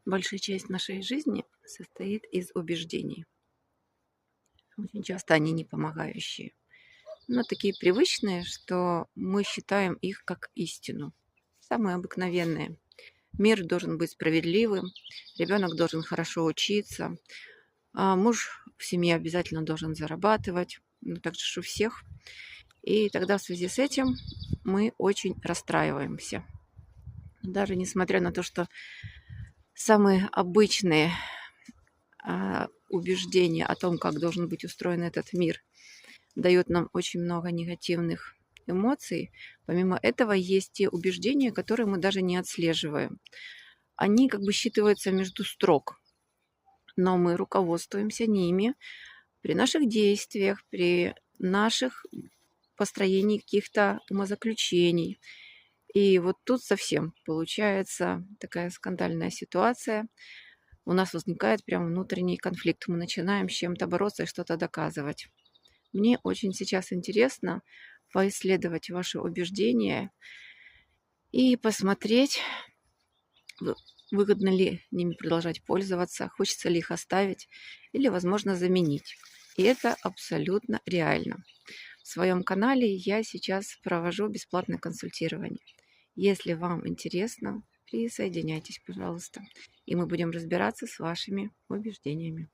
Большая часть нашей жизни состоит из убеждений. Очень часто они не помогающие, но такие привычные, что мы считаем их как истину. Самые обыкновенные. Мир должен быть справедливым, ребенок должен хорошо учиться, а муж в семье обязательно должен зарабатывать, ну так же ж у всех. И тогда в связи с этим мы очень расстраиваемся. Даже несмотря на то, что самые обычные убеждения о том, как должен быть устроен этот мир, дает нам очень много негативных эмоций. Помимо этого есть те убеждения, которые мы даже не отслеживаем. Они как бы считываются между строк, но мы руководствуемся ними при наших действиях, при наших построении каких-то умозаключений. И вот тут совсем получается такая скандальная ситуация. У нас возникает прям внутренний конфликт. Мы начинаем с чем-то бороться и что-то доказывать. Мне очень сейчас интересно поисследовать ваши убеждения и посмотреть, выгодно ли ними продолжать пользоваться, хочется ли их оставить или, возможно, заменить. И это абсолютно реально. В своем канале я сейчас провожу бесплатное консультирование. Если вам интересно, присоединяйтесь, пожалуйста, и мы будем разбираться с вашими убеждениями.